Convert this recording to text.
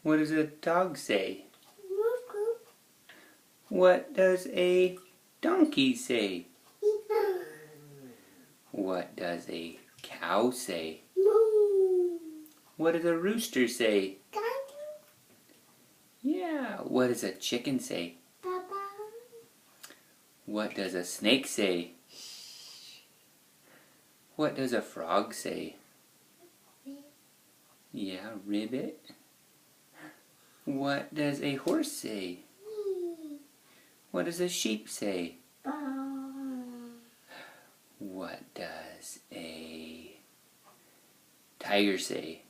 What does a dog say? What does a donkey say? What does a cow say? What does a rooster say? Yeah, what does a chicken say? What does a snake say? What does a frog say? Yeah, ribbit. What does a horse say? What does a sheep say? What does a tiger say?